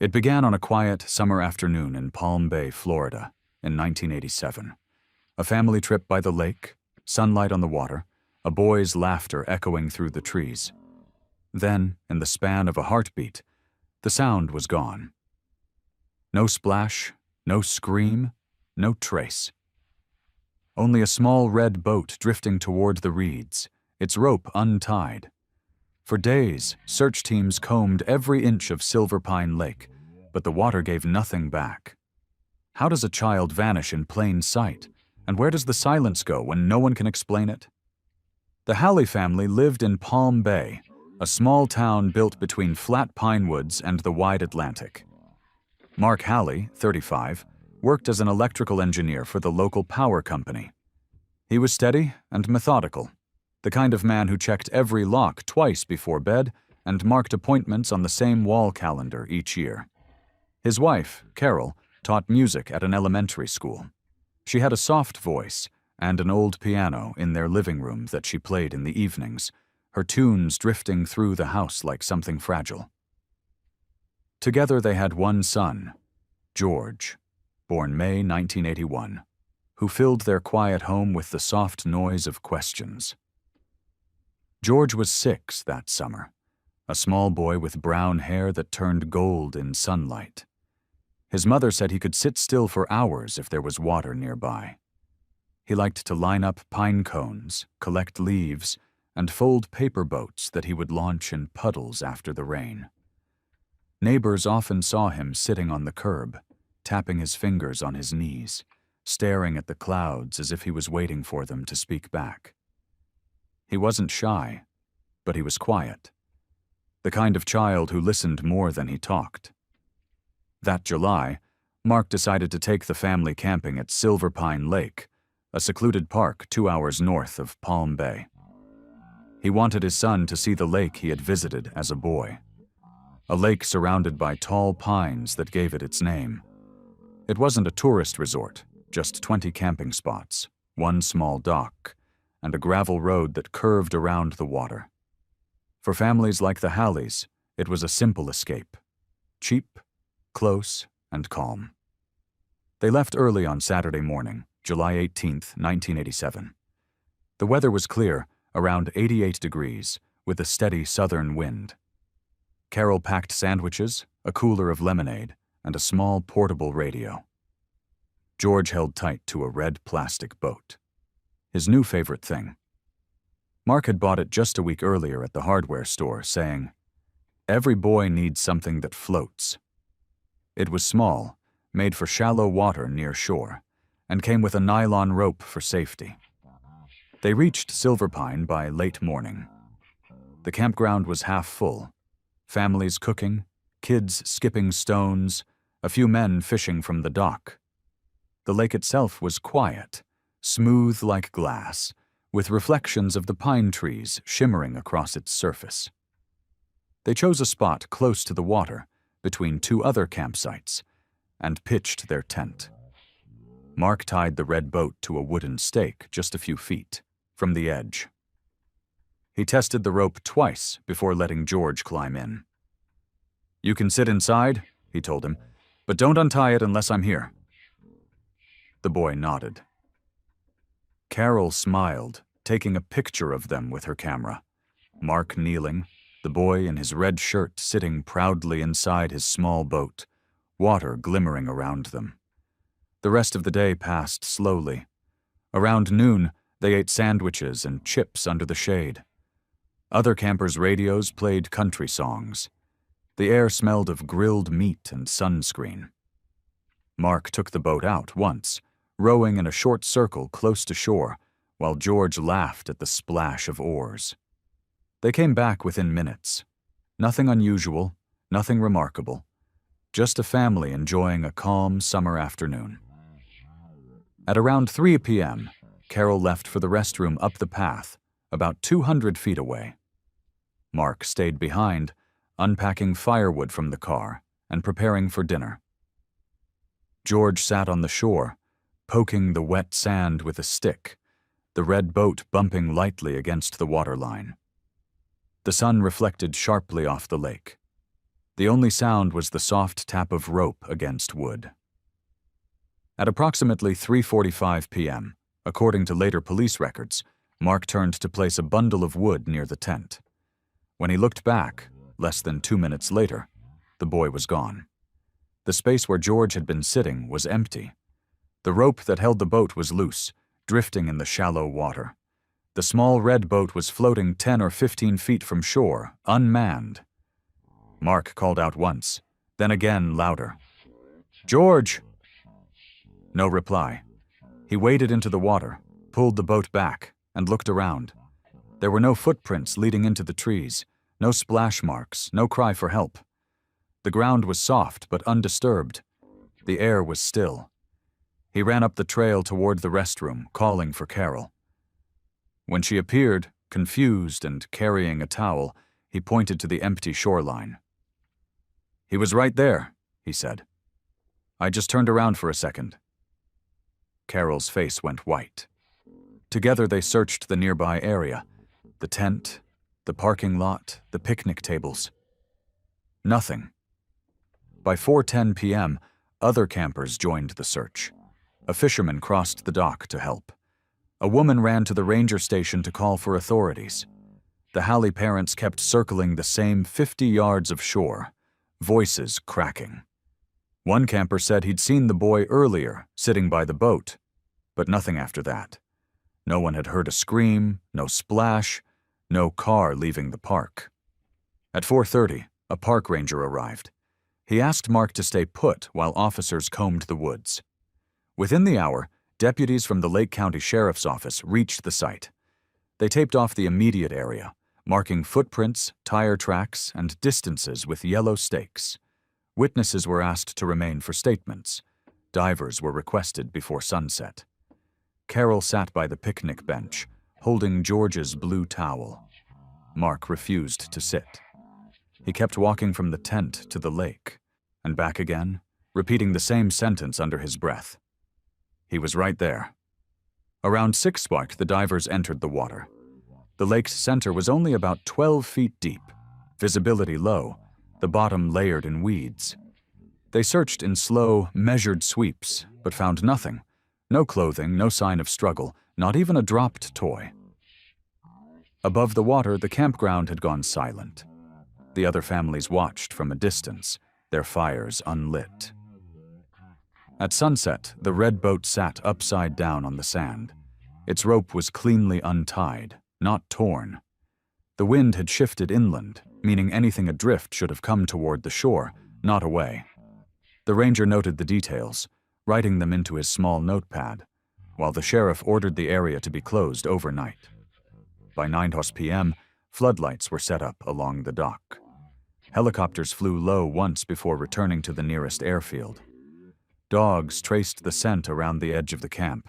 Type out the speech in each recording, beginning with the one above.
It began on a quiet summer afternoon in Palm Bay, Florida, in 1987. A family trip by the lake, sunlight on the water, a boy's laughter echoing through the trees. Then, in the span of a heartbeat, the sound was gone. No splash, no scream, no trace. Only a small red boat drifting toward the reeds, its rope untied. For days, search teams combed every inch of Silver Pine Lake, but the water gave nothing back. How does a child vanish in plain sight? And where does the silence go when no one can explain it? The Halley family lived in Palm Bay, a small town built between flat pine woods and the wide Atlantic. Mark Halley, 35, worked as an electrical engineer for the local power company. He was steady and methodical, the kind of man who checked every lock twice before bed and marked appointments on the same wall calendar each year. His wife, Carol, taught music at an elementary school. She had a soft voice and an old piano in their living room that she played in the evenings, her tunes drifting through the house like something fragile. Together they had one son, George, born May 1981, who filled their quiet home with the soft noise of questions. George was 6 that summer, a small boy with brown hair that turned gold in sunlight. His mother said he could sit still for hours if there was water nearby. He liked to line up pine cones, collect leaves, and fold paper boats that he would launch in puddles after the rain. Neighbors often saw him sitting on the curb, tapping his fingers on his knees, staring at the clouds as if he was waiting for them to speak back. He wasn't shy, but he was quiet, the kind of child who listened more than he talked. That July, Mark decided to take the family camping at Silver Pine Lake, a secluded park 2 hours north of Palm Bay. He wanted his son to see the lake he had visited as a boy, a lake surrounded by tall pines that gave it its name. It wasn't a tourist resort, just 20 camping spots, one small dock, and a gravel road that curved around the water. For families like the Halleys, it was a simple escape, cheap, close, and calm. They left early on Saturday morning, July 18, 1987. The weather was clear, around 88 degrees, with a steady southern wind. Carol packed sandwiches, a cooler of lemonade, and a small portable radio. George held tight to a red plastic boat, his new favorite thing. Mark had bought it just a week earlier at the hardware store, saying, "Every boy needs something that floats." It was small, made for shallow water near shore, and came with a nylon rope for safety. They reached Silver Pine by late morning. The campground was half full, families cooking, kids skipping stones, a few men fishing from the dock. The lake itself was quiet, smooth like glass, with reflections of the pine trees shimmering across its surface. They chose a spot close to the water, between 2 other campsites, and pitched their tent. Mark tied the red boat to a wooden stake just a few feet from the edge. He tested the rope twice before letting George climb in. "You can sit inside," he told him, "but don't untie it unless I'm here." The boy nodded. Carol smiled, taking a picture of them with her camera. Mark kneeling, the boy in his red shirt sitting proudly inside his small boat, water glimmering around them. The rest of the day passed slowly. Around noon, they ate sandwiches and chips under the shade. Other campers' radios played country songs. The air smelled of grilled meat and sunscreen. Mark took the boat out once, rowing in a short circle close to shore, while George laughed at the splash of oars. They came back within minutes. Nothing unusual, nothing remarkable. Just a family enjoying a calm summer afternoon. At around 3 p.m., Carol left for the restroom up the path, about 200 feet away. Mark stayed behind, unpacking firewood from the car and preparing for dinner. George sat on the shore, poking the wet sand with a stick, the red boat bumping lightly against the waterline. The sun reflected sharply off the lake. The only sound was the soft tap of rope against wood. At approximately 3:45 p.m., according to later police records, Mark turned to place a bundle of wood near the tent. When he looked back, less than 2 minutes later, the boy was gone. The space where George had been sitting was empty. The rope that held the boat was loose, drifting in the shallow water. The small red boat was floating 10 or 15 feet from shore, unmanned. Mark called out once, then again louder. "George!" No reply. He waded into the water, pulled the boat back, and looked around. There were no footprints leading into the trees, no splash marks, no cry for help. The ground was soft but undisturbed. The air was still. He ran up the trail toward the restroom, calling for Carol. When she appeared, confused and carrying a towel, he pointed to the empty shoreline. "He was right there," he said. "I just turned around for a second." Carol's face went white. Together they searched the nearby area, the tent, the parking lot, the picnic tables. Nothing. By 4:10 p.m., other campers joined the search. A fisherman crossed the dock to help. A woman ran to the ranger station to call for authorities. The Halley parents kept circling the same 50 yards of shore, voices cracking. One camper said he'd seen the boy earlier, sitting by the boat, but nothing after that. No one had heard a scream, no splash, no car leaving the park. At 4:30, a park ranger arrived. He asked Mark to stay put while officers combed the woods. Within the hour, deputies from the Lake County Sheriff's Office reached the site. They taped off the immediate area, marking footprints, tire tracks, and distances with yellow stakes. Witnesses were asked to remain for statements. Divers were requested before sunset. Carol sat by the picnic bench, holding George's blue towel. Mark refused to sit. He kept walking from the tent to the lake, and back again, repeating the same sentence under his breath. He was right there. Around 6 spark, the divers entered the water. The lake's center was only about 12 feet deep, visibility low, the bottom layered in weeds. They searched in slow, measured sweeps, but found nothing. No clothing, no sign of struggle, not even a dropped toy. Above the water, the campground had gone silent. The other families watched from a distance, their fires unlit. At sunset, the red boat sat upside down on the sand. Its rope was cleanly untied, not torn. The wind had shifted inland, meaning anything adrift should have come toward the shore, not away. The ranger noted the details, writing them into his small notepad, while the sheriff ordered the area to be closed overnight. By 9 p.m., floodlights were set up along the dock. Helicopters flew low once before returning to the nearest airfield. Dogs traced the scent around the edge of the camp,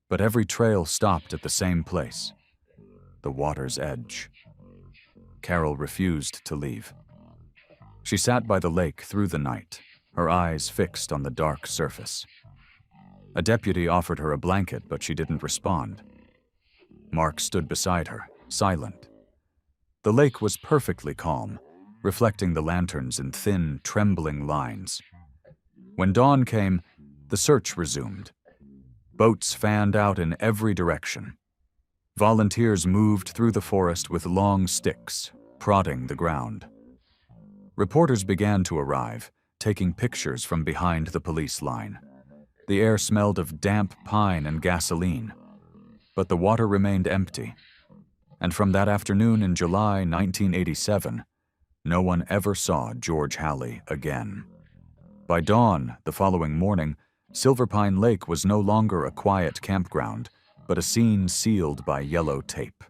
but every trail stopped at the same place, the water's edge. Carol refused to leave. She sat by the lake through the night, her eyes fixed on the dark surface. A deputy offered her a blanket, but she didn't respond. Mark stood beside her, silent. The lake was perfectly calm, reflecting the lanterns in thin, trembling lines. When dawn came, the search resumed. Boats fanned out in every direction. Volunteers moved through the forest with long sticks, prodding the ground. Reporters began to arrive, taking pictures from behind the police line. The air smelled of damp pine and gasoline, but the water remained empty. And from that afternoon in July 1987, no one ever saw George Halley again. By dawn the following morning, Silver Pine Lake was no longer a quiet campground, but a scene sealed by yellow tape.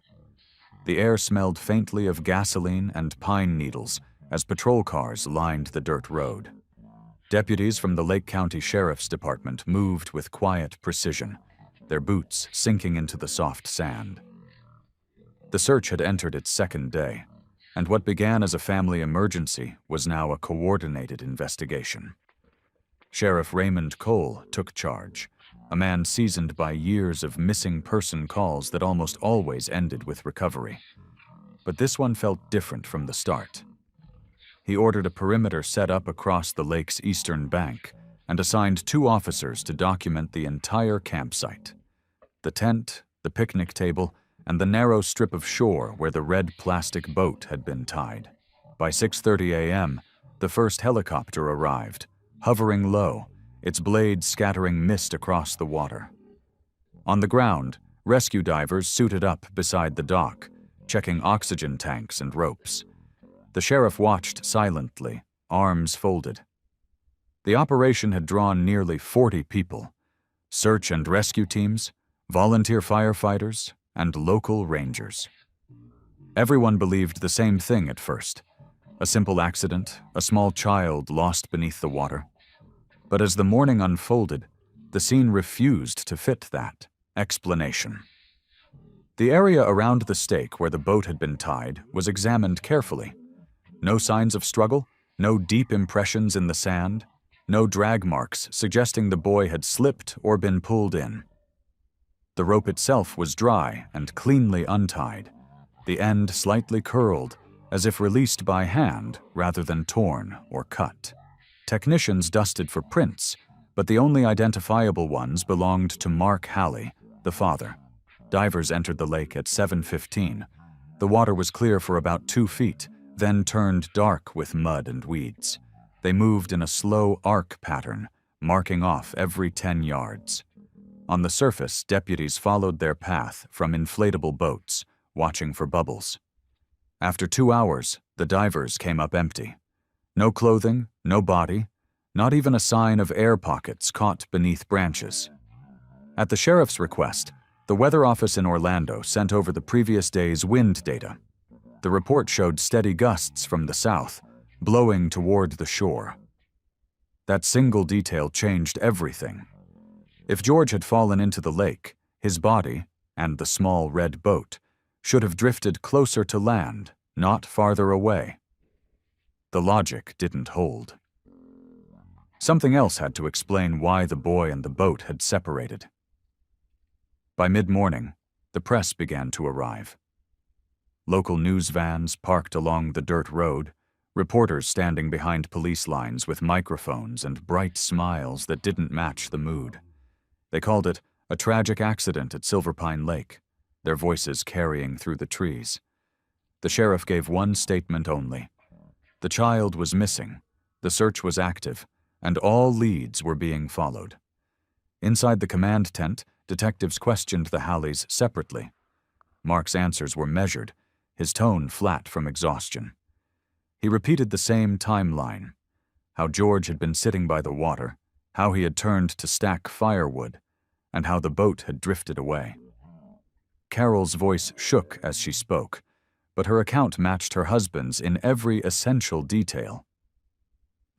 The air smelled faintly of gasoline and pine needles as patrol cars lined the dirt road. Deputies from the Lake County Sheriff's Department moved with quiet precision, their boots sinking into the soft sand. The search had entered its second day, and what began as a family emergency was now a coordinated investigation. Sheriff Raymond Cole took charge, a man seasoned by years of missing person calls that almost always ended with recovery. But this one felt different from the start. he ordered a perimeter set up across the lake's eastern bank and assigned 2 officers to document the entire campsite. The tent, the picnic table, and the narrow strip of shore where the red plastic boat had been tied. By 6:30 a.m., the first helicopter arrived, hovering low, its blades scattering mist across the water. On the ground, rescue divers suited up beside the dock, checking oxygen tanks and ropes. The sheriff watched silently, arms folded. The operation had drawn nearly 40 people: search and rescue teams, volunteer firefighters, and local rangers. Everyone believed the same thing at first: a simple accident, a small child lost beneath the water. But as the morning unfolded, the scene refused to fit that explanation. The area around the stake where the boat had been tied was examined carefully. No signs of struggle, no deep impressions in the sand, no drag marks suggesting the boy had slipped or been pulled in. The rope itself was dry and cleanly untied, the end slightly curled, as if released by hand rather than torn or cut. Technicians dusted for prints, but the only identifiable ones belonged to Mark Halley, the father. Divers entered the lake at 7:15. The water was clear for about 2 feet, then turned dark with mud and weeds. They moved in a slow arc pattern, marking off every 10 yards. On the surface, deputies followed their path from inflatable boats, watching for bubbles. After 2 hours, the divers came up empty. No clothing, no body, not even a sign of air pockets caught beneath branches. At the sheriff's request, the weather office in Orlando sent over the previous day's wind data. The report showed steady gusts from the south, blowing toward the shore. That single detail changed everything. If George had fallen into the lake, his body, and the small red boat, should have drifted closer to land, not farther away. The logic didn't hold. Something else had to explain why the boy and the boat had separated. By mid-morning, the press began to arrive. Local news vans parked along the dirt road, reporters standing behind police lines with microphones and bright smiles that didn't match the mood. They called it a tragic accident at Silverpine Lake, their voices carrying through the trees. The sheriff gave one statement only. The child was missing, the search was active, and all leads were being followed. Inside the command tent, detectives questioned the Halleys separately. Mark's answers were measured, his tone flat from exhaustion. He repeated the same timeline: how George had been sitting by the water, how he had turned to stack firewood, and how the boat had drifted away. Carol's voice shook as she spoke, but her account matched her husband's in every essential detail.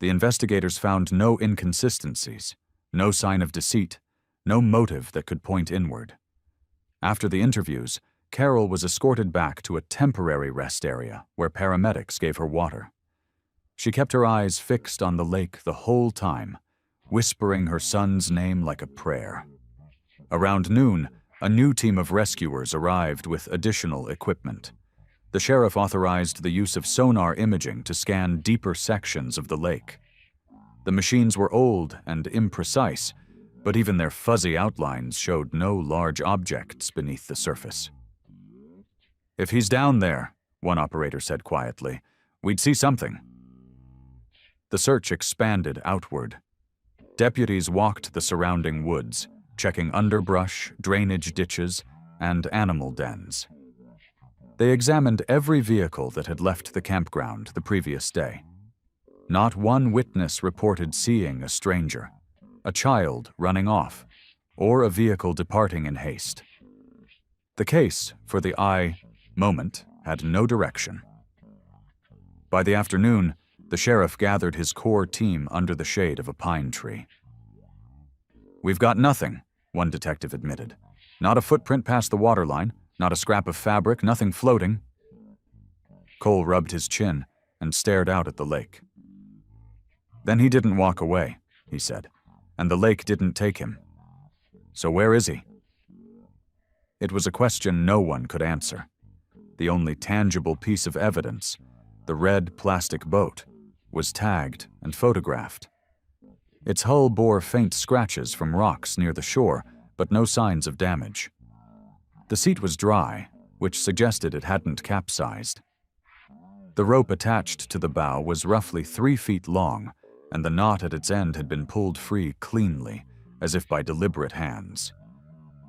The investigators found no inconsistencies, no sign of deceit, no motive that could point inward. After the interviews, Carol was escorted back to a temporary rest area where paramedics gave her water. She kept her eyes fixed on the lake the whole time, whispering her son's name like a prayer. Around noon, a new team of rescuers arrived with additional equipment. The sheriff authorized the use of sonar imaging to scan deeper sections of the lake. The machines were old and imprecise, but even their fuzzy outlines showed no large objects beneath the surface. "If he's down there," one operator said quietly, "we'd see something." The search expanded outward. Deputies walked the surrounding woods, checking underbrush, drainage ditches, and animal dens. They examined every vehicle that had left the campground the previous day. Not one witness reported seeing a stranger, a child running off, or a vehicle departing in haste. The case, for the moment, had no direction. By the afternoon, the sheriff gathered his core team under the shade of a pine tree. "We've got nothing," one detective admitted. "Not a footprint past the waterline, not a scrap of fabric, nothing floating." Cole rubbed his chin and stared out at the lake. "Then he didn't walk away," he said, "and the lake didn't take him. So where is he?" It was a question no one could answer. The only tangible piece of evidence, the red plastic boat, was tagged and photographed. Its hull bore faint scratches from rocks near the shore, but no signs of damage. The seat was dry, which suggested it hadn't capsized. The rope attached to the bow was roughly 3 feet long, and the knot at its end had been pulled free cleanly, as if by deliberate hands.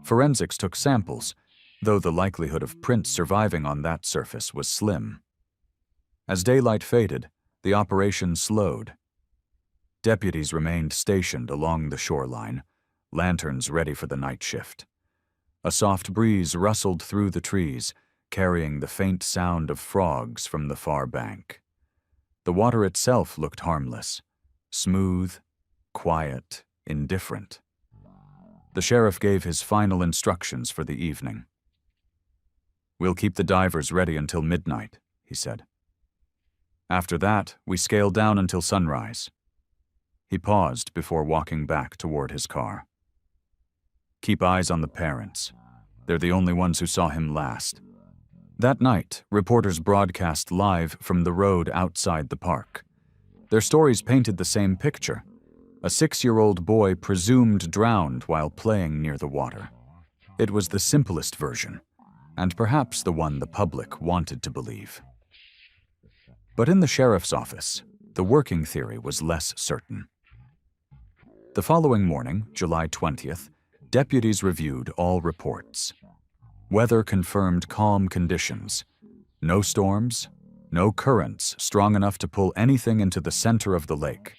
Forensics took samples, though the likelihood of prints surviving on that surface was slim. As daylight faded, the operation slowed. Deputies remained stationed along the shoreline, lanterns ready for the night shift. A soft breeze rustled through the trees, carrying the faint sound of frogs from the far bank. The water itself looked harmless, smooth, quiet, indifferent. The sheriff gave his final instructions for the evening. "We'll keep the divers ready until midnight," he said. "After that, we scale down until sunrise." He paused before walking back toward his car. "Keep eyes on the parents. They're the only ones who saw him last." That night, reporters broadcast live from the road outside the park. Their stories painted the same picture: a 6-year-old boy presumed drowned while playing near the water. It was the simplest version, and perhaps the one the public wanted to believe. But in the sheriff's office, the working theory was less certain. The following morning, July 20th, deputies reviewed all reports. Weather confirmed calm conditions. No storms, no currents strong enough to pull anything into the center of the lake.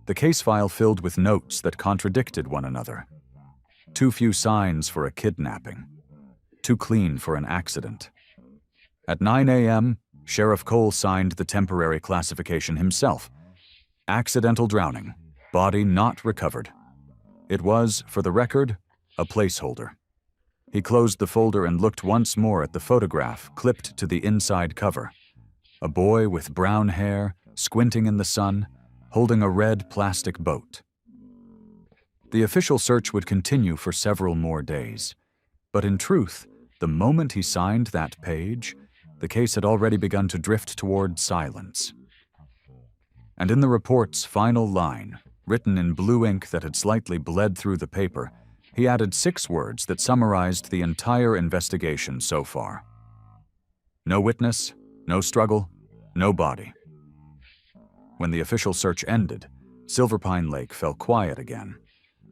The case file filled with notes that contradicted one another. Too few signs for a kidnapping. Too clean for an accident. At 9 a.m., Sheriff Cole signed the temporary classification himself. Accidental drowning. Body not recovered. It was, for the record, a placeholder. He closed the folder and looked once more at the photograph clipped to the inside cover. A boy with brown hair, squinting in the sun, holding a red plastic boat. The official search would continue for several more days. But in truth, the moment he signed that page, the case had already begun to drift toward silence. And in the report's final line, written in blue ink that had slightly bled through the paper, he added 6 words that summarized the entire investigation so far. No witness, no struggle, no body. When the official search ended, Silver Pine Lake fell quiet again.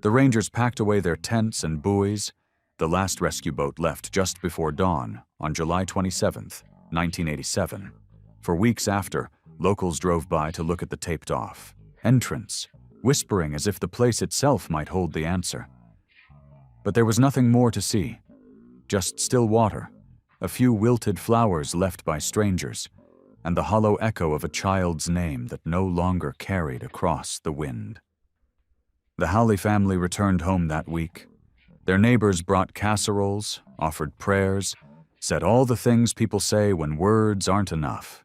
The rangers packed away their tents and buoys. The last rescue boat left just before dawn on July 27th, 1987. For weeks after, locals drove by to look at the taped-off entrance, whispering as if the place itself might hold the answer. But there was nothing more to see. Just still water, a few wilted flowers left by strangers, and the hollow echo of a child's name that no longer carried across the wind. The Howley family returned home that week. Their neighbors brought casseroles, offered prayers, said all the things people say when words aren't enough.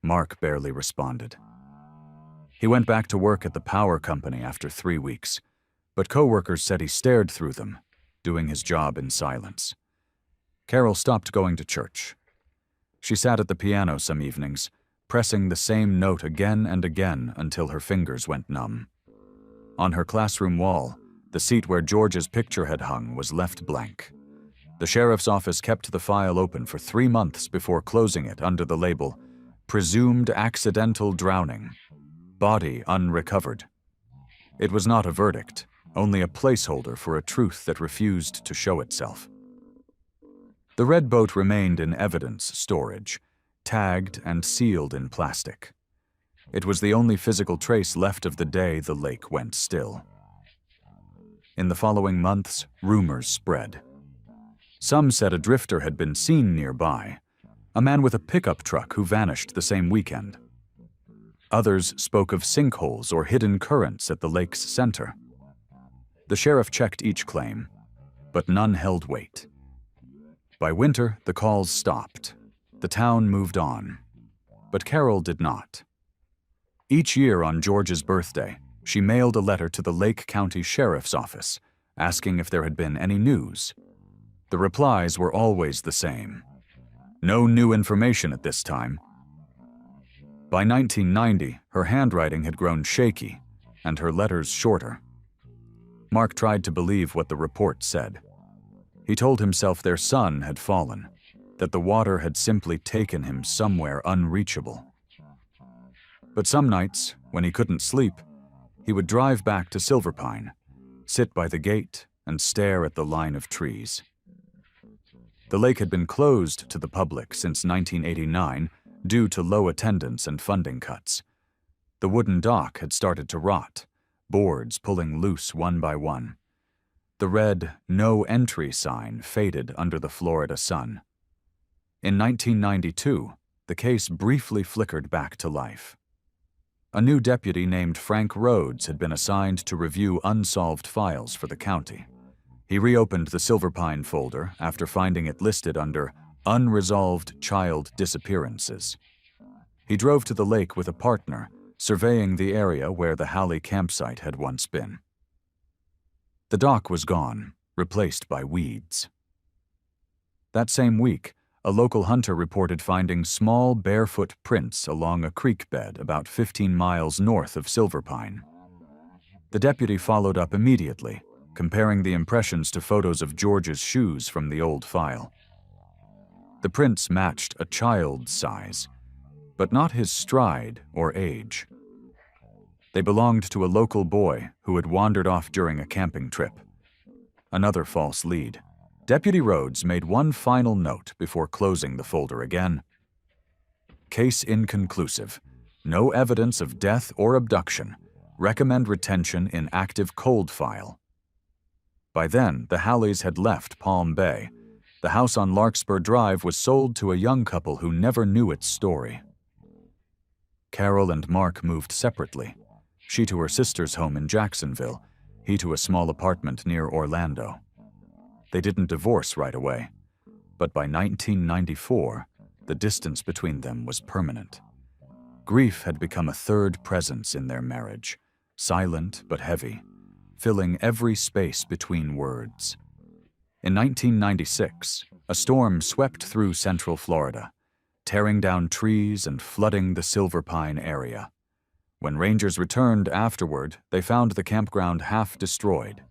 Mark barely responded. He went back to work at the power company after 3 weeks, but coworkers said he stared through them, doing his job in silence. Carol stopped going to church. She sat at the piano some evenings, pressing the same note again and again until her fingers went numb. On her classroom wall, the seat where George's picture had hung was left blank. The sheriff's office kept the file open for 3 months before closing it under the label, "Presumed accidental drowning. Body unrecovered." It was not a verdict, only a placeholder for a truth that refused to show itself. The red boat remained in evidence storage, tagged and sealed in plastic. It was the only physical trace left of the day the lake went still. In the following months, rumors spread. Some said a drifter had been seen nearby, a man with a pickup truck who vanished the same weekend. Others spoke of sinkholes or hidden currents at the lake's center. The sheriff checked each claim, but none held weight. By winter, the calls stopped. The town moved on, but Carol did not. Each year on George's birthday, she mailed a letter to the Lake County Sheriff's Office, asking if there had been any news. The replies were always the same. No new information at this time. By 1990, her handwriting had grown shaky and her letters shorter. Mark tried to believe what the report said. He told himself their son had fallen, that the water had simply taken him somewhere unreachable. But some nights, when he couldn't sleep, he would drive back to Silverpine, sit by the gate, and stare at the line of trees. The lake had been closed to the public since 1989 due to low attendance and funding cuts. The wooden dock had started to rot, boards pulling loose one by one. The red "No Entry" sign faded under the Florida sun. In 1992, the case briefly flickered back to life. A new deputy named Frank Rhodes had been assigned to review unsolved files for the county. He reopened the Silverpine folder after finding it listed under unresolved child disappearances. He drove to the lake with a partner, surveying the area where the Halley campsite had once been. The dock was gone, replaced by weeds. That same week, a local hunter reported finding small barefoot prints along a creek bed about 15 miles north of Silverpine. The deputy followed up immediately, comparing the impressions to photos of George's shoes from the old file. The prints matched a child's size, but not his stride or age. They belonged to a local boy who had wandered off during a camping trip. Another false lead. Deputy Rhodes made one final note before closing the folder again. Case inconclusive. No evidence of death or abduction. Recommend retention in active cold file. By then, the Halleys had left Palm Bay. The house on Larkspur Drive was sold to a young couple who never knew its story. Carol and Mark moved separately. She to her sister's home in Jacksonville, he to a small apartment near Orlando. They didn't divorce right away, but by 1994, the distance between them was permanent. Grief had become a third presence in their marriage, silent but heavy, filling every space between words. In 1996, a storm swept through central Florida, tearing down trees and flooding the Silverpine area. When rangers returned afterward, they found the campground half destroyed.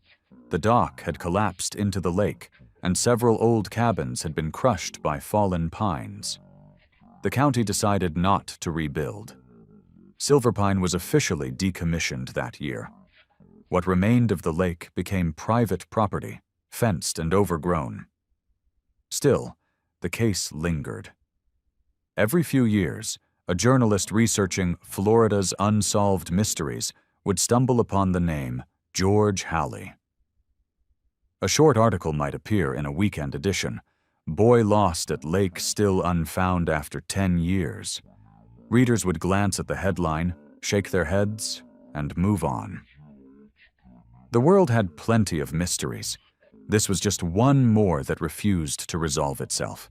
The dock had collapsed into the lake, and several old cabins had been crushed by fallen pines. The county decided not to rebuild. Silverpine was officially decommissioned that year. What remained of the lake became private property, fenced and overgrown. Still, the case lingered. Every few years, a journalist researching Florida's unsolved mysteries would stumble upon the name George Halley. A short article might appear in a weekend edition. Boy lost at lake still unfound after 10 years. Readers would glance at the headline, shake their heads, and move on. The world had plenty of mysteries. This was just one more that refused to resolve itself.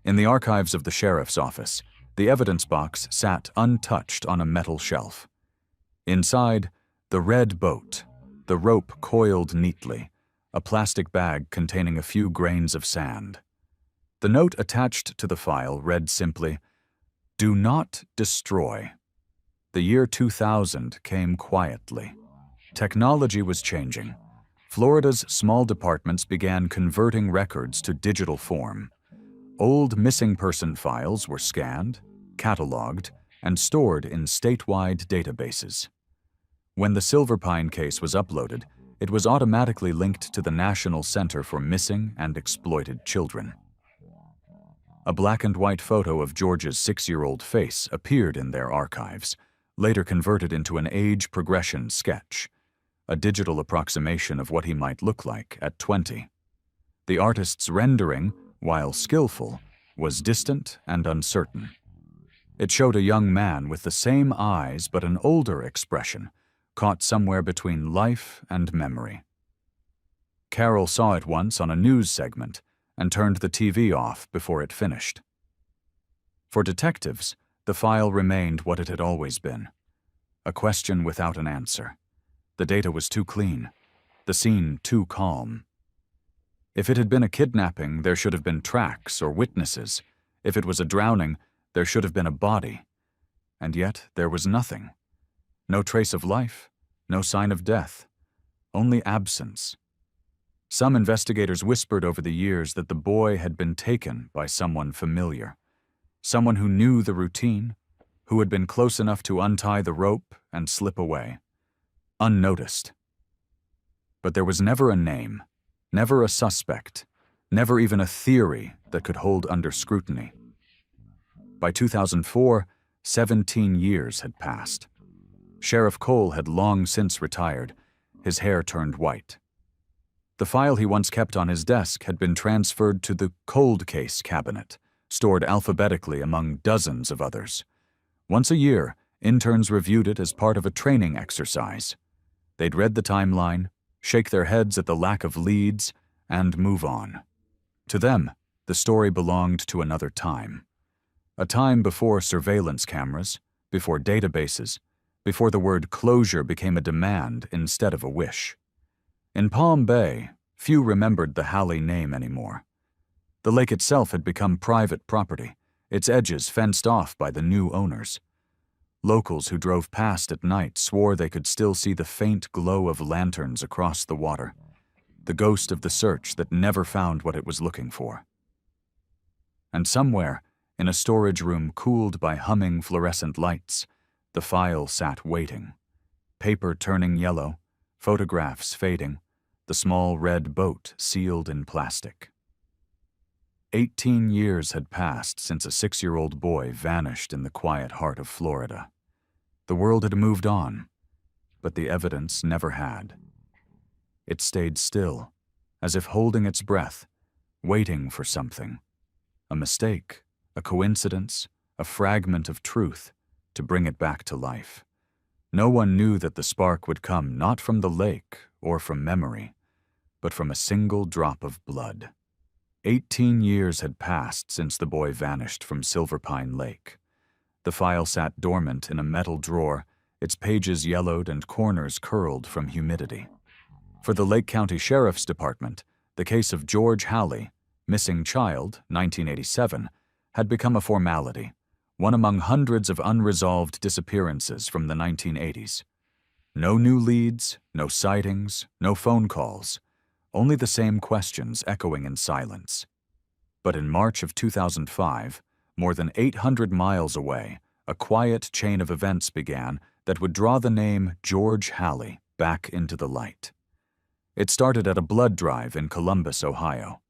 In the archives of the sheriff's office, the evidence box sat untouched on a metal shelf. Inside, the red boat, the rope coiled neatly, a plastic bag containing a few grains of sand. The note attached to the file read simply, "Do not destroy." The year 2000 came quietly. Technology was changing. Florida's small departments began converting records to digital form. Old missing person files were scanned, cataloged, and stored in statewide databases. When the Silverpine case was uploaded, it was automatically linked to the National Center for Missing and Exploited Children. A black and white photo of George's 6-year-old face appeared in their archives, later converted into an age progression sketch, a digital approximation of what he might look like at 20. The artist's rendering, while skillful, was distant and uncertain. It showed a young man with the same eyes but an older expression, caught somewhere between life and memory. Carol saw it once on a news segment and turned the TV off before it finished. For detectives, the file remained what it had always been, a question without an answer. The data was too clean, the scene too calm. If it had been a kidnapping, there should have been tracks or witnesses. If it was a drowning, there should have been a body. And yet there was nothing. No trace of life, no sign of death, only absence. Some investigators whispered over the years that the boy had been taken by someone familiar, someone who knew the routine, who had been close enough to untie the rope and slip away, unnoticed. But there was never a name, never a suspect, never even a theory that could hold under scrutiny. By 2004, 17 years had passed. Sheriff Cole had long since retired, his hair turned white. The file he once kept on his desk had been transferred to the cold case cabinet, stored alphabetically among dozens of others. Once a year, interns reviewed it as part of a training exercise. They'd read the timeline, shake their heads at the lack of leads, and move on. To them, the story belonged to another time. A time before surveillance cameras, before databases, before the word closure became a demand instead of a wish. In Palm Bay, few remembered the Halley name anymore. The lake itself had become private property, its edges fenced off by the new owners. Locals who drove past at night swore they could still see the faint glow of lanterns across the water, the ghost of the search that never found what it was looking for. And somewhere, in a storage room cooled by humming fluorescent lights, the file sat waiting, paper turning yellow, photographs fading, the small red boat sealed in plastic. 18 years had passed since a 6-year-old boy vanished in the quiet heart of Florida. The world had moved on, but the evidence never had. It stayed still, as if holding its breath, waiting for something. A mistake, a coincidence, a fragment of truth to bring it back to life. No one knew that the spark would come not from the lake or from memory, but from a single drop of blood. 18 years had passed since the boy vanished from Silver Pine Lake. The file sat dormant in a metal drawer, its pages yellowed and corners curled from humidity. For the Lake County Sheriff's Department, the case of George Halley, missing child, 1987, had become a formality, one among hundreds of unresolved disappearances from the 1980s. No new leads, no sightings, no phone calls, only the same questions echoing in silence. But in March of 2005, more than 800 miles away, a quiet chain of events began that would draw the name George Halley back into the light. It started at a blood drive in Columbus, Ohio.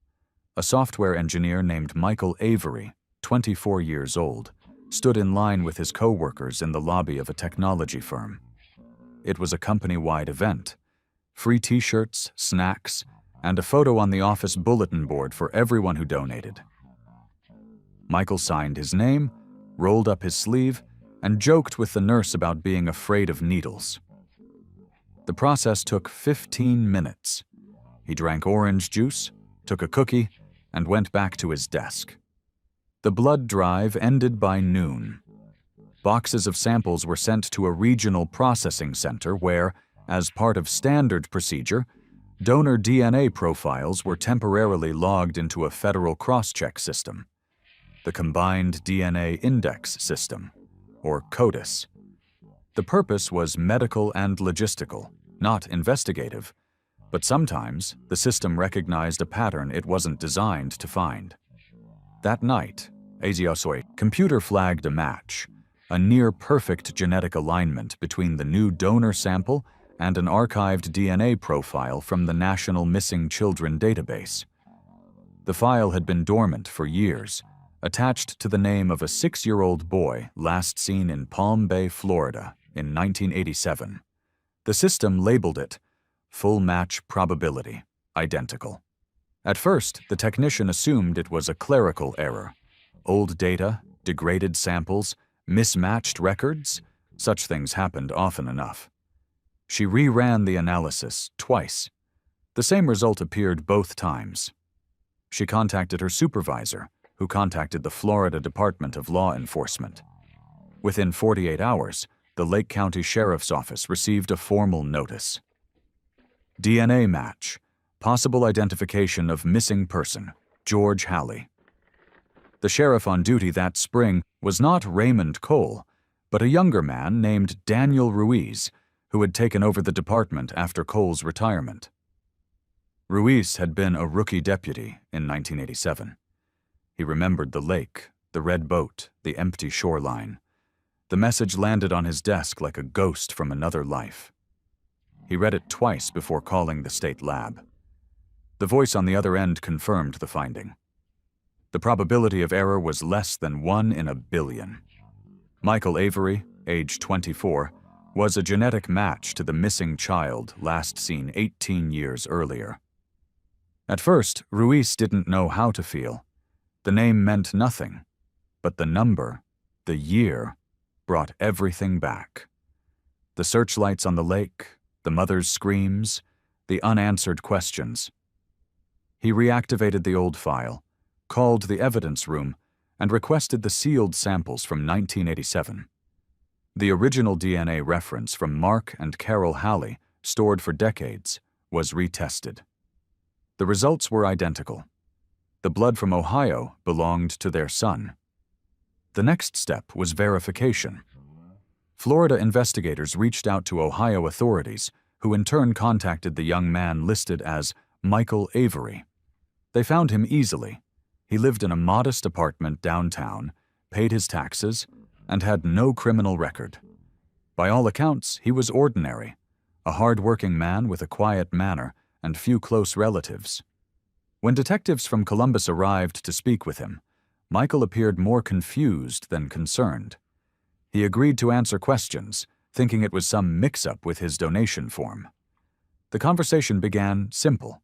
A software engineer named Michael Avery, 24 years old, stood in line with his co-workers in the lobby of a technology firm. It was a company-wide event. Free t-shirts, snacks, and a photo on the office bulletin board for everyone who donated. Michael signed his name, rolled up his sleeve, and joked with the nurse about being afraid of needles. The process took 15 minutes. He drank orange juice, took a cookie, and went back to his desk. The blood drive ended by noon. Boxes of samples were sent to a regional processing center where, as part of standard procedure, donor DNA profiles were temporarily logged into a federal cross-check system, the Combined DNA Index System, or CODIS. The purpose was medical and logistical, not investigative, but sometimes the system recognized a pattern it wasn't designed to find. That night, computer flagged a match, a near-perfect genetic alignment between the new donor sample and an archived DNA profile from the National Missing Children database. The file had been dormant for years, attached to the name of a 6-year-old boy last seen in Palm Bay, Florida, in 1987. The system labeled it full match probability, identical. At first, the technician assumed it was a clerical error. Old data, degraded samples, mismatched records, such things happened often enough. She reran the analysis twice. The same result appeared both times. She contacted her supervisor, who contacted the Florida Department of Law Enforcement. Within 48 hours, the Lake County Sheriff's Office received a formal notice. DNA match, possible identification of missing person, George Halley. The sheriff on duty that spring was not Raymond Cole, but a younger man named Daniel Ruiz, who had taken over the department after Cole's retirement. Ruiz had been a rookie deputy in 1987. He remembered the lake, the red boat, the empty shoreline. The message landed on his desk like a ghost from another life. He read it twice before calling the state lab. The voice on the other end confirmed the finding. The probability of error was less than 1 in a billion. Michael Avery, age 24, was a genetic match to the missing child last seen 18 years earlier. At first, Ruiz didn't know how to feel. The name meant nothing, but the number, the year, brought everything back. The searchlights on the lake, the mother's screams, the unanswered questions. He reactivated the old file, called the evidence room, and requested the sealed samples from 1987. The original DNA reference from Mark and Carol Halley, stored for decades, was retested. The results were identical. The blood from Ohio belonged to their son. The next step was verification. Florida investigators reached out to Ohio authorities, who in turn contacted the young man listed as Michael Avery. They found him easily. He lived in a modest apartment downtown, paid his taxes, and had no criminal record. By all accounts, he was ordinary, a hard-working man with a quiet manner and few close relatives. When detectives from Columbus arrived to speak with him, Michael appeared more confused than concerned. He agreed to answer questions, thinking it was some mix-up with his donation form. The conversation began simple: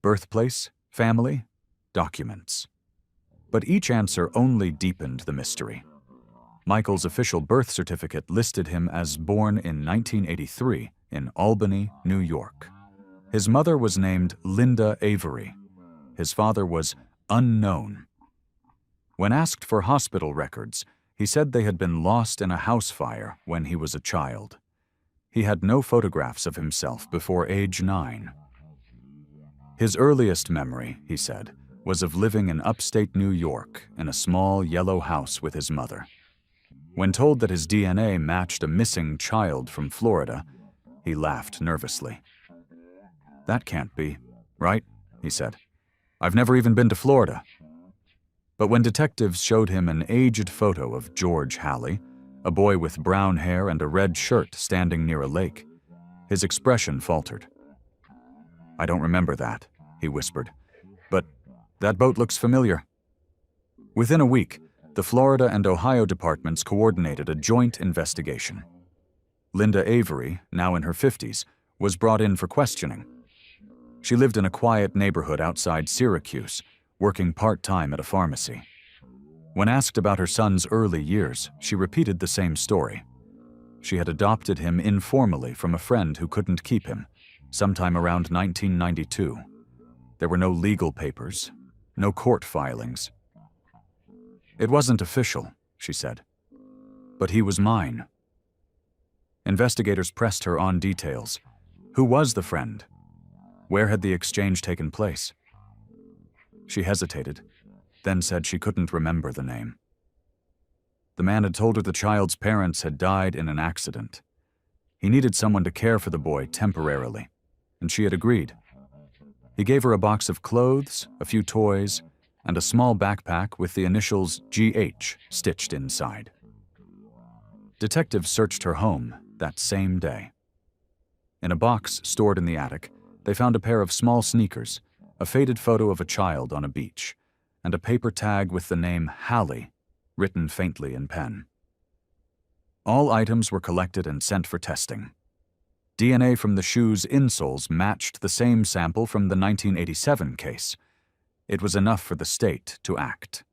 birthplace, family, documents. But each answer only deepened the mystery. Michael's official birth certificate listed him as born in 1983 in Albany, New York. His mother was named Linda Avery. His father was unknown. When asked for hospital records, he said they had been lost in a house fire when he was a child. He had no photographs of himself before age 9. His earliest memory, he said, was of living in upstate New York in a small yellow house with his mother. When told that his DNA matched a missing child from Florida, he laughed nervously. "That can't be, right?" he said. "I've never even been to Florida." But when detectives showed him an aged photo of George Halley, a boy with brown hair and a red shirt standing near a lake, his expression faltered. "I don't remember that," he whispered, "but that boat looks familiar." Within a week, the Florida and Ohio departments coordinated a joint investigation. Linda Avery, now in her 50s, was brought in for questioning. She lived in a quiet neighborhood outside Syracuse, working part-time at a pharmacy. When asked about her son's early years, she repeated the same story. She had adopted him informally from a friend who couldn't keep him, sometime around 1992. There were no legal papers, no court filings. "It wasn't official," she said, "but he was mine." Investigators pressed her on details. Who was the friend? Where had the exchange taken place? She hesitated, then said she couldn't remember the name. The man had told her the child's parents had died in an accident. He needed someone to care for the boy temporarily, and she had agreed. He gave her a box of clothes, a few toys, and a small backpack with the initials GH stitched inside. Detectives searched her home that same day. In a box stored in the attic, they found a pair of small sneakers, a faded photo of a child on a beach, and a paper tag with the name Halley written faintly in pen. All items were collected and sent for testing. DNA from the shoe's insoles matched the same sample from the 1987 case. It was enough for the state to act.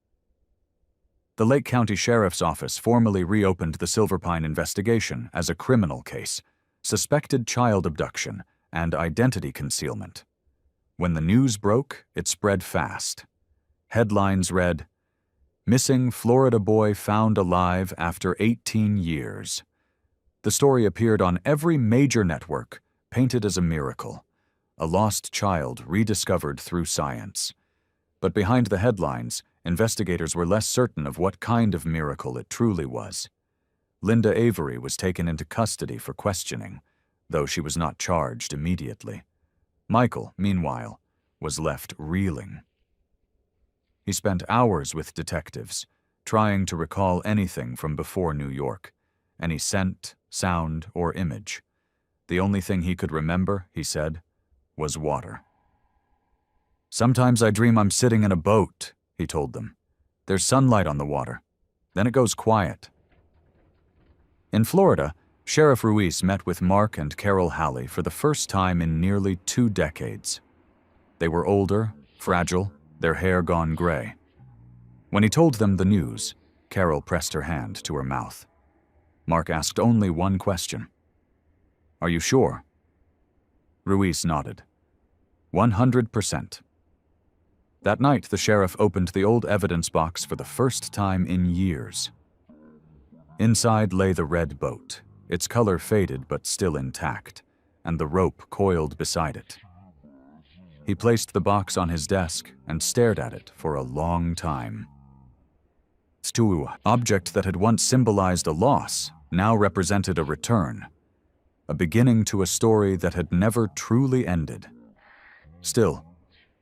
The Lake County Sheriff's Office formally reopened the Silver Pine investigation as a criminal case, suspected child abduction, and identity concealment. When the news broke, it spread fast. Headlines read, "Missing Florida boy found alive after 18 years." The story appeared on every major network, painted as a miracle, a lost child rediscovered through science. But behind the headlines, investigators were less certain of what kind of miracle it truly was. Linda Avery was taken into custody for questioning, though she was not charged immediately. Michael, meanwhile, was left reeling. He spent hours with detectives, trying to recall anything from before New York, any scent, sound, or image. The only thing he could remember, he said, was water. "Sometimes I dream I'm sitting in a boat," he told them. "There's sunlight on the water. Then it goes quiet." In Florida, Sheriff Ruiz met with Mark and Carol Halley for the first time in nearly 2 decades. They were older, fragile, their hair gone gray. When he told them the news, Carol pressed her hand to her mouth. Mark asked only one question. "Are you sure?" Ruiz nodded. 100%. That night, the sheriff opened the old evidence box for the first time in years. Inside lay the red boat, its color faded but still intact, and the rope coiled beside it. He placed the box on his desk and stared at it for a long time. The object that had once symbolized a loss now represented a return, a beginning to a story that had never truly ended. Still,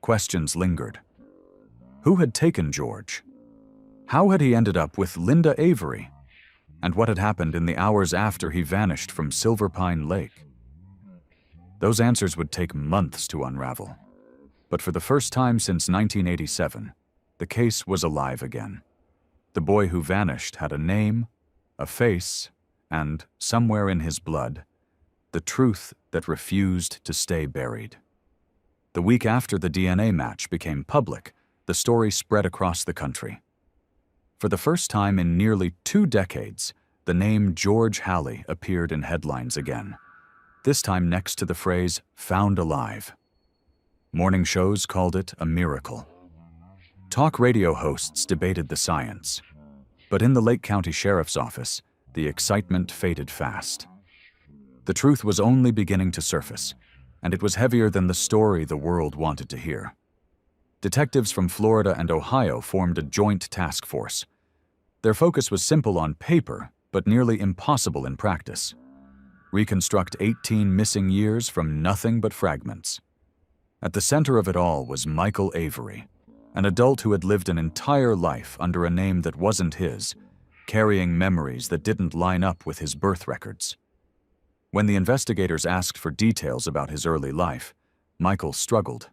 questions lingered. Who had taken George? How had he ended up with Linda Avery? And what had happened in the hours after he vanished from Silver Pine Lake? Those answers would take months to unravel. But for the first time since 1987, the case was alive again. The boy who vanished had a name, a face, and, somewhere in his blood, the truth that refused to stay buried. The week after the DNA match became public, the story spread across the country. For the first time in nearly 2 decades, the name George Halley appeared in headlines again, this time next to the phrase, "found alive." Morning shows called it a miracle. Talk radio hosts debated the science. But in the Lake County Sheriff's Office, the excitement faded fast. The truth was only beginning to surface, and it was heavier than the story the world wanted to hear. Detectives from Florida and Ohio formed a joint task force. Their focus was simple on paper, but nearly impossible in practice. Reconstruct 18 missing years from nothing but fragments. At the center of it all was Michael Avery, an adult who had lived an entire life under a name that wasn't his, carrying memories that didn't line up with his birth records. When the investigators asked for details about his early life, Michael struggled.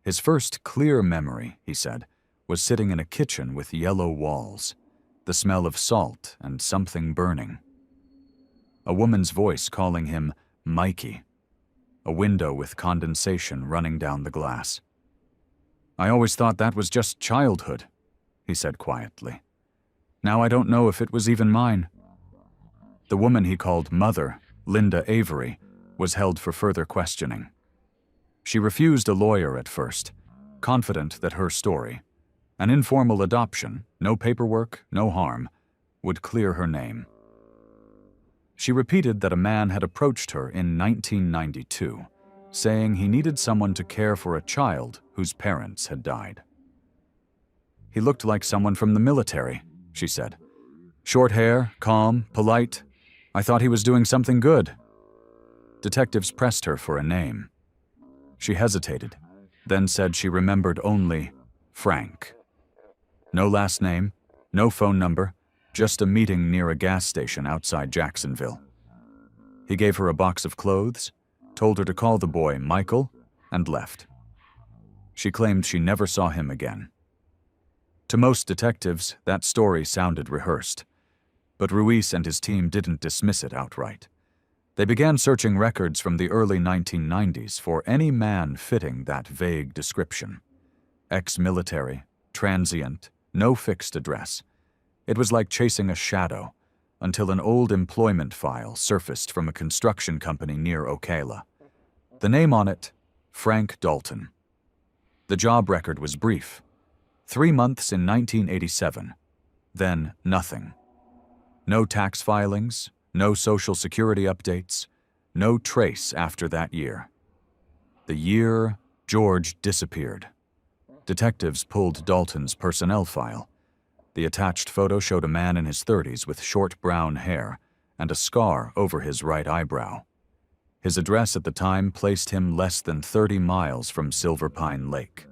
His first clear memory, he said, was sitting in a kitchen with yellow walls, the smell of salt and something burning. A woman's voice calling him Mikey, a window with condensation running down the glass. "I always thought that was just childhood," he said quietly. "Now I don't know if it was even mine." The woman he called Mother, Linda Avery, was held for further questioning. She refused a lawyer at first, confident that her story, an informal adoption, no paperwork, no harm, would clear her name. She repeated that a man had approached her in 1992, saying he needed someone to care for a child whose parents had died. "He looked like someone from the military," she said. "Short hair, calm, polite. I thought he was doing something good." Detectives pressed her for a name. She hesitated, then said she remembered only Frank. No last name, no phone number, just a meeting near a gas station outside Jacksonville. He gave her a box of clothes, told her to call the boy Michael, and left. She claimed she never saw him again. To most detectives, that story sounded rehearsed, but Ruiz and his team didn't dismiss it outright. They began searching records from the early 1990s for any man fitting that vague description. Ex-military, transient, no fixed address. It was like chasing a shadow, until an old employment file surfaced from a construction company near Ocala. The name on it, Frank Dalton. The job record was brief. 3 months in 1987. Then nothing. No tax filings, no Social Security updates, no trace after that year. The year George disappeared. Detectives pulled Dalton's personnel file. The attached photo showed a man in his 30s with short brown hair and a scar over his right eyebrow. His address at the time placed him less than 30 miles from Silver Pine Lake.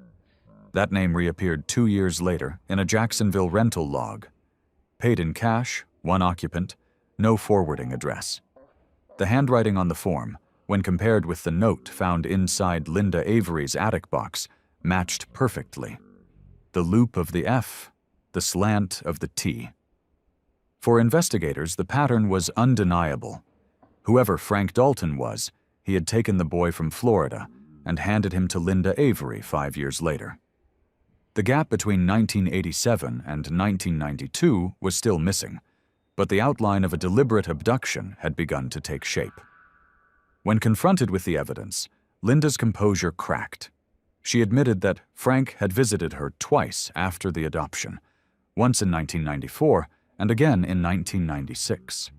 That name reappeared 2 years later in a Jacksonville rental log. Paid in cash, 1 occupant, no forwarding address. The handwriting on the form, when compared with the note found inside Linda Avery's attic box, matched perfectly. The loop of the F, the slant of the T. For investigators, the pattern was undeniable. Whoever Frank Dalton was, he had taken the boy from Florida and handed him to Linda Avery 5 years later. The gap between 1987 and 1992 was still missing, but the outline of a deliberate abduction had begun to take shape. When confronted with the evidence, Linda's composure cracked. She admitted that Frank had visited her twice after the adoption, once in 1994 and again in 1996.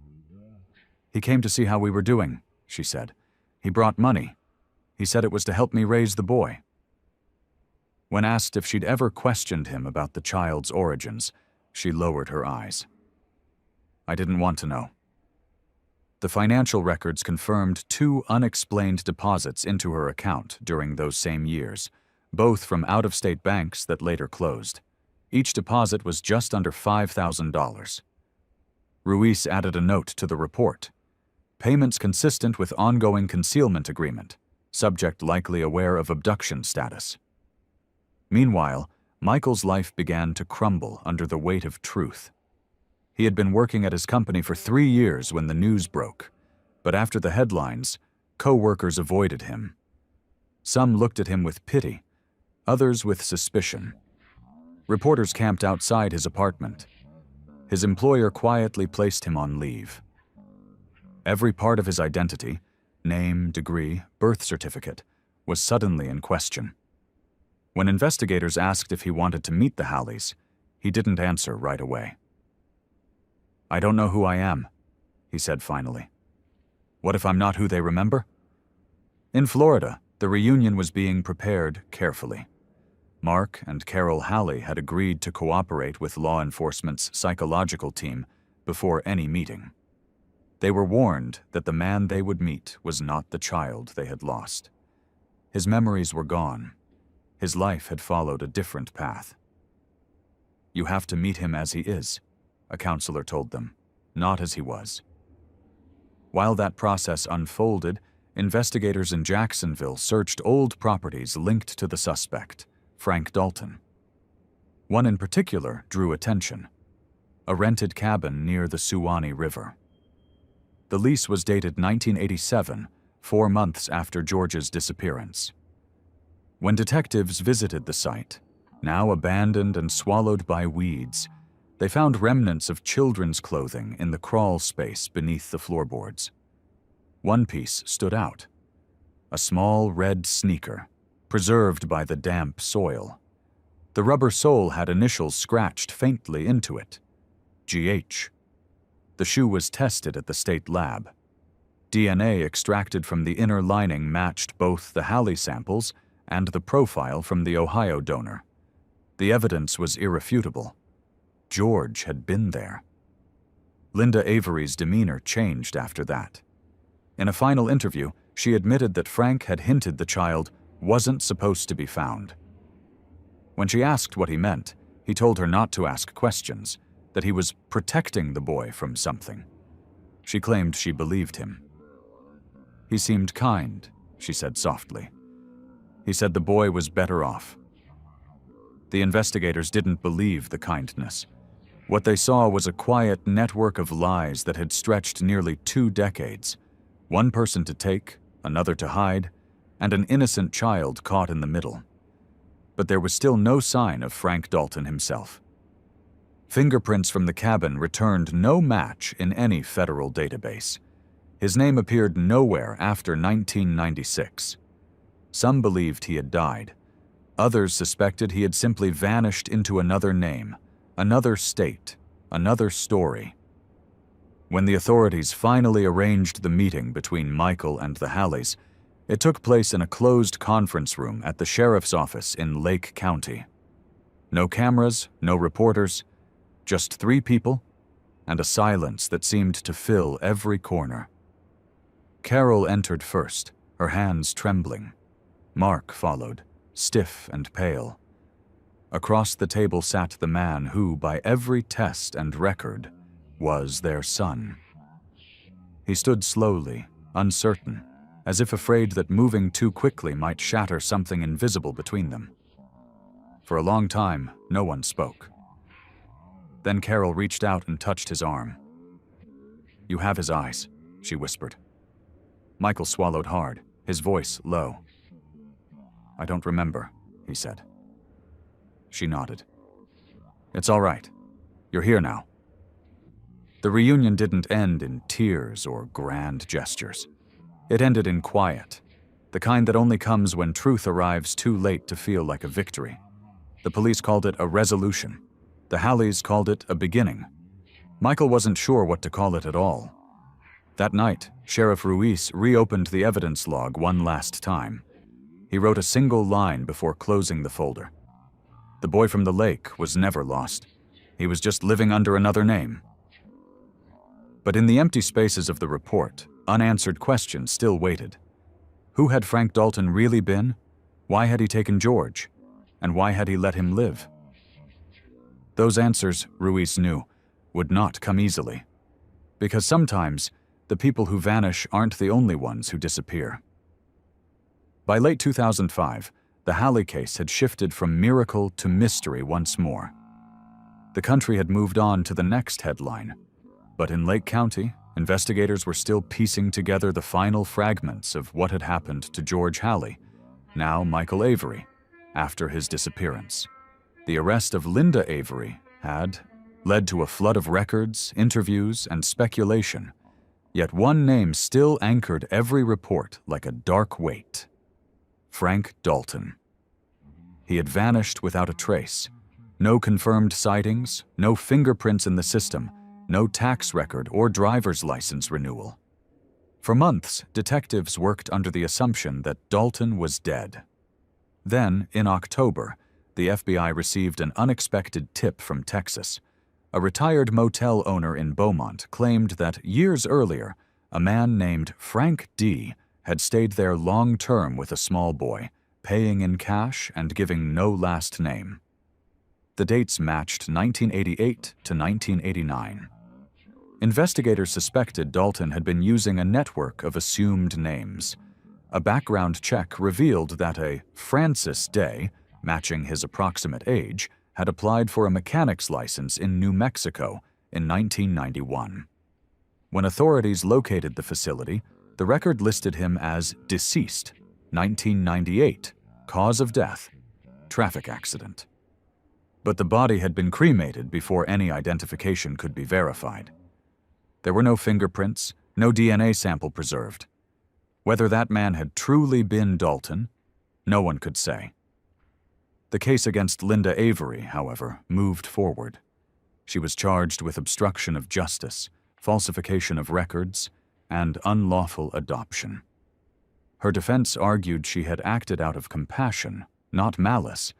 "He came to see how we were doing," she said. "He brought money. He said it was to help me raise the boy." When asked if she'd ever questioned him about the child's origins, she lowered her eyes. "I didn't want to know." The financial records confirmed 2 unexplained deposits into her account during those same years, both from out-of-state banks that later closed. Each deposit was just under $5,000. Ruiz added a note to the report. "Payments consistent with ongoing concealment agreement, subject likely aware of abduction status." Meanwhile, Michael's life began to crumble under the weight of truth. He had been working at his company for 3 years when the news broke, but after the headlines, co-workers avoided him. Some looked at him with pity, others with suspicion. Reporters camped outside his apartment. His employer quietly placed him on leave. Every part of his identity, name, degree, birth certificate, was suddenly in question. When investigators asked if he wanted to meet the Halleys, he didn't answer right away. "I don't know who I am," he said finally. "What if I'm not who they remember?" In Florida, the reunion was being prepared carefully. Mark and Carol Halley had agreed to cooperate with law enforcement's psychological team before any meeting. They were warned that the man they would meet was not the child they had lost. His memories were gone. His life had followed a different path. "You have to meet him as he is," a counselor told them, "not as he was." While that process unfolded, investigators in Jacksonville searched old properties linked to the suspect, Frank Dalton. One in particular drew attention: a rented cabin near the Suwannee River. The lease was dated 1987, 4 months after George's disappearance. When detectives visited the site, now abandoned and swallowed by weeds, they found remnants of children's clothing in the crawl space beneath the floorboards. One piece stood out: a small red sneaker, preserved by the damp soil. The rubber sole had initials scratched faintly into it: GH. The shoe was tested at the state lab. DNA extracted from the inner lining matched both the Halley samples and the profile from the Ohio donor. The evidence was irrefutable. George had been there. Linda Avery's demeanor changed after that. In a final interview, she admitted that Frank had hinted the child wasn't supposed to be found. When she asked what he meant, he told her not to ask questions, that he was protecting the boy from something. She claimed she believed him. "He seemed kind," she said softly. "He said the boy was better off." The investigators didn't believe the kindness. What they saw was a quiet network of lies that had stretched nearly 2 decades. One person to take, another to hide, and an innocent child caught in the middle. But there was still no sign of Frank Dalton himself. Fingerprints from the cabin returned no match in any federal database. His name appeared nowhere after 1996. Some believed he had died. Others suspected he had simply vanished into another name, another state, another story. When the authorities finally arranged the meeting between Michael and the Halleys, it took place in a closed conference room at the sheriff's office in Lake County. No cameras, no reporters, Just 3 people, and a silence that seemed to fill every corner. Carol entered first, her hands trembling. Mark followed, stiff and pale. Across the table sat the man who, by every test and record, was their son. He stood slowly, uncertain, as if afraid that moving too quickly might shatter something invisible between them. For a long time, no one spoke. Then Carol reached out and touched his arm. "You have his eyes," she whispered. Michael swallowed hard, his voice low. "I don't remember," he said. She nodded. "It's all right. You're here now." The reunion didn't end in tears or grand gestures. It ended in quiet, the kind that only comes when truth arrives too late to feel like a victory. The police called it a resolution. The Halleys called it a beginning. Michael wasn't sure what to call it at all. That night, Sheriff Ruiz reopened the evidence log one last time. He wrote a single line before closing the folder. The boy from the lake was never lost. He was just living under another name. But in the empty spaces of the report, unanswered questions still waited. Who had Frank Dalton really been? Why had he taken George? And why had he let him live? Those answers, Ruiz knew, would not come easily. Because sometimes, the people who vanish aren't the only ones who disappear. By late 2005, the Halley case had shifted from miracle to mystery once more. The country had moved on to the next headline. But in Lake County, investigators were still piecing together the final fragments of what had happened to George Halley, now Michael Avery, after his disappearance. The arrest of Linda Avery had led to a flood of records, interviews, and speculation. Yet one name still anchored every report like a dark weight: Frank Dalton. He had vanished without a trace. No confirmed sightings, no fingerprints in the system, no tax record or driver's license renewal. For months, detectives worked under the assumption that Dalton was dead. Then, in October, the FBI received an unexpected tip from Texas. A retired motel owner in Beaumont claimed that years earlier, a man named Frank D. had stayed there long-term with a small boy, paying in cash and giving no last name. The dates matched 1988 to 1989. Investigators suspected Dalton had been using a network of assumed names. A background check revealed that a Francis Day, matching his approximate age, had applied for a mechanic's license in New Mexico in 1991. When authorities located the facility, the record listed him as deceased, 1998, cause of death, traffic accident. But the body had been cremated before any identification could be verified. There were no fingerprints, no DNA sample preserved. Whether that man had truly been Dalton, no one could say. The case against Linda Avery, however, moved forward. She was charged with obstruction of justice, falsification of records, and unlawful adoption. Her defense argued she had acted out of compassion, not malice,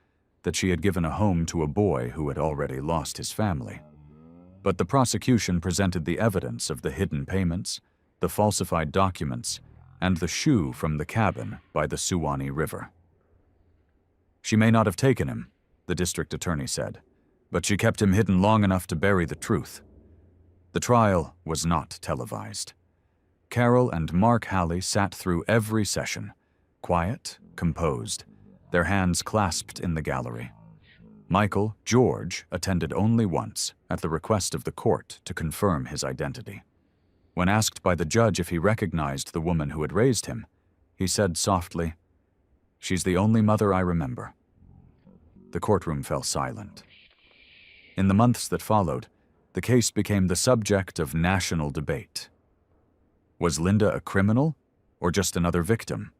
that she had given a home to a boy who had already lost his family. But the prosecution presented the evidence of the hidden payments, the falsified documents, and the shoe from the cabin by the Suwannee River. She may not have taken him, the district attorney said, but she kept him hidden long enough to bury the truth. The trial was not televised. Carol and Mark Halley sat through every session, quiet, composed, their hands clasped in the gallery. Michael, George, attended only once, at the request of the court, to confirm his identity. When asked by the judge if he recognized the woman who had raised him, he said softly, "She's the only mother I remember." The courtroom fell silent. In the months that followed, the case became the subject of national debate. Was Linda a criminal, or just another victim?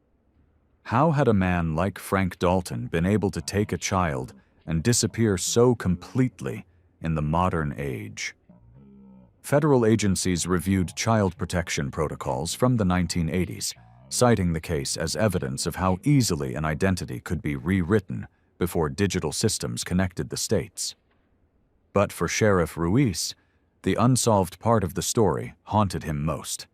How had a man like Frank Dalton been able to take a child and disappear so completely in the modern age? Federal agencies reviewed child protection protocols from the 1980s, citing the case as evidence of how easily an identity could be rewritten before digital systems connected the states. But for Sheriff Ruiz, the unsolved part of the story haunted him most.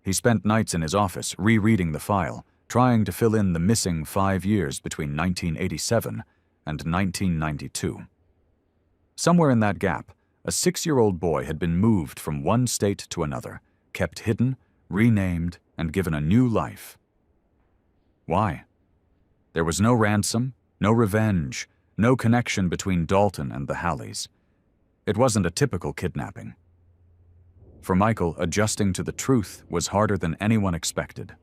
He spent nights in his office rereading the file, trying to fill in the missing 5 years between 1987 and 1992. Somewhere in that gap, a 6-year-old boy had been moved from one state to another, kept hidden, renamed, and given a new life. Why? There was no ransom, no revenge, no connection between Dalton and the Halleys. It wasn't a typical kidnapping. For Michael, adjusting to the truth was harder than anyone expected.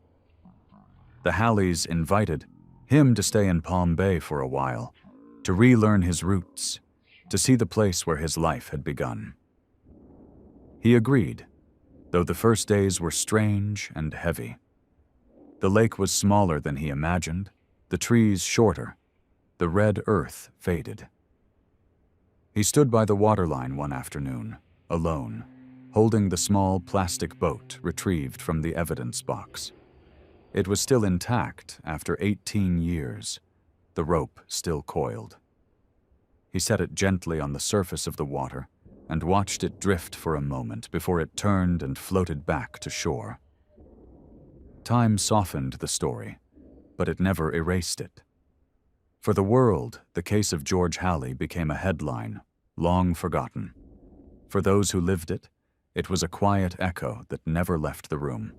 The Halleys invited him to stay in Palm Bay for a while, to relearn his roots, to see the place where his life had begun. He agreed, though the first days were strange and heavy. The lake was smaller than he imagined, the trees shorter, the red earth faded. He stood by the waterline one afternoon, alone, holding the small plastic boat retrieved from the evidence box. It was still intact after 18 years, the rope still coiled. He set it gently on the surface of the water and watched it drift for a moment before it turned and floated back to shore. Time softened the story, but it never erased it. For the world, the case of George Halley became a headline, long forgotten. For those who lived it, it was a quiet echo that never left the room.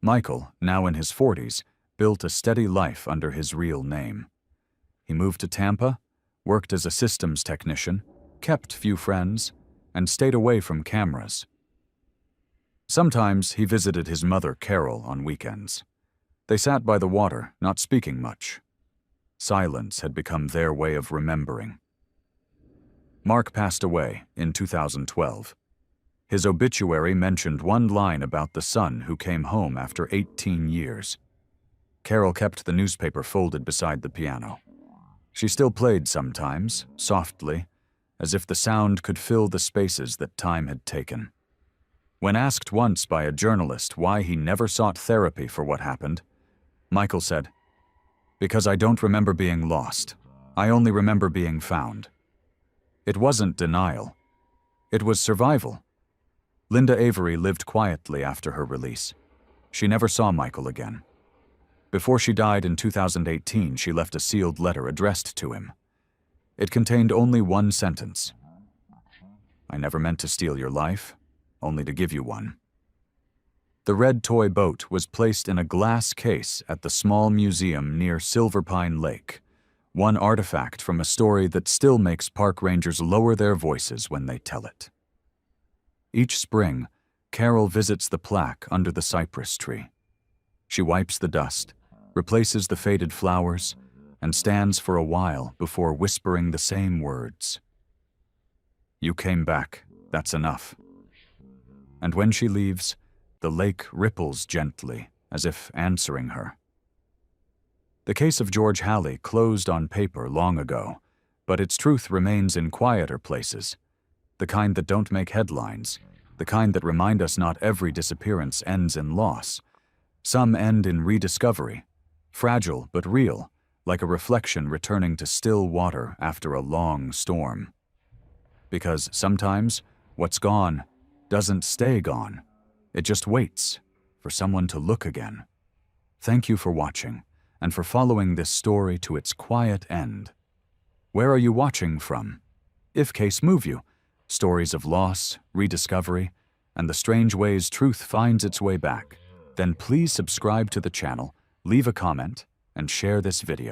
Michael, now in his 40s, built a steady life under his real name. He moved to Tampa, worked as a systems technician, kept few friends, and stayed away from cameras. Sometimes he visited his mother, Carol, on weekends. They sat by the water, not speaking much. Silence had become their way of remembering. Mark passed away in 2012. His obituary mentioned one line about the son who came home after 18 years. Carol kept the newspaper folded beside the piano. She still played sometimes, softly, as if the sound could fill the spaces that time had taken. When asked once by a journalist why he never sought therapy for what happened, Michael said, "Because I don't remember being lost. I only remember being found." It wasn't denial. It was survival. Linda Avery lived quietly after her release. She never saw Michael again. Before she died in 2018, she left a sealed letter addressed to him. It contained only one sentence. "I never meant to steal your life, only to give you one." The red toy boat was placed in a glass case at the small museum near Silver Pine Lake, one artifact from a story that still makes park rangers lower their voices when they tell it. Each spring, Carol visits the plaque under the cypress tree. She wipes the dust, replaces the faded flowers, and stands for a while before whispering the same words. "You came back, that's enough." And when she leaves, the lake ripples gently, as if answering her. The case of George Halley closed on paper long ago, but its truth remains in quieter places, the kind that don't make headlines, the kind that remind us not every disappearance ends in loss. Some end in rediscovery, fragile but real, like a reflection returning to still water after a long storm. Because sometimes what's gone doesn't stay gone. It just waits for someone to look again. Thank you for watching and for following this story to its quiet end. Where are you watching from? If case move you, stories of loss, rediscovery, and the strange ways truth finds its way back, then please subscribe to the channel, leave a comment, and share this video.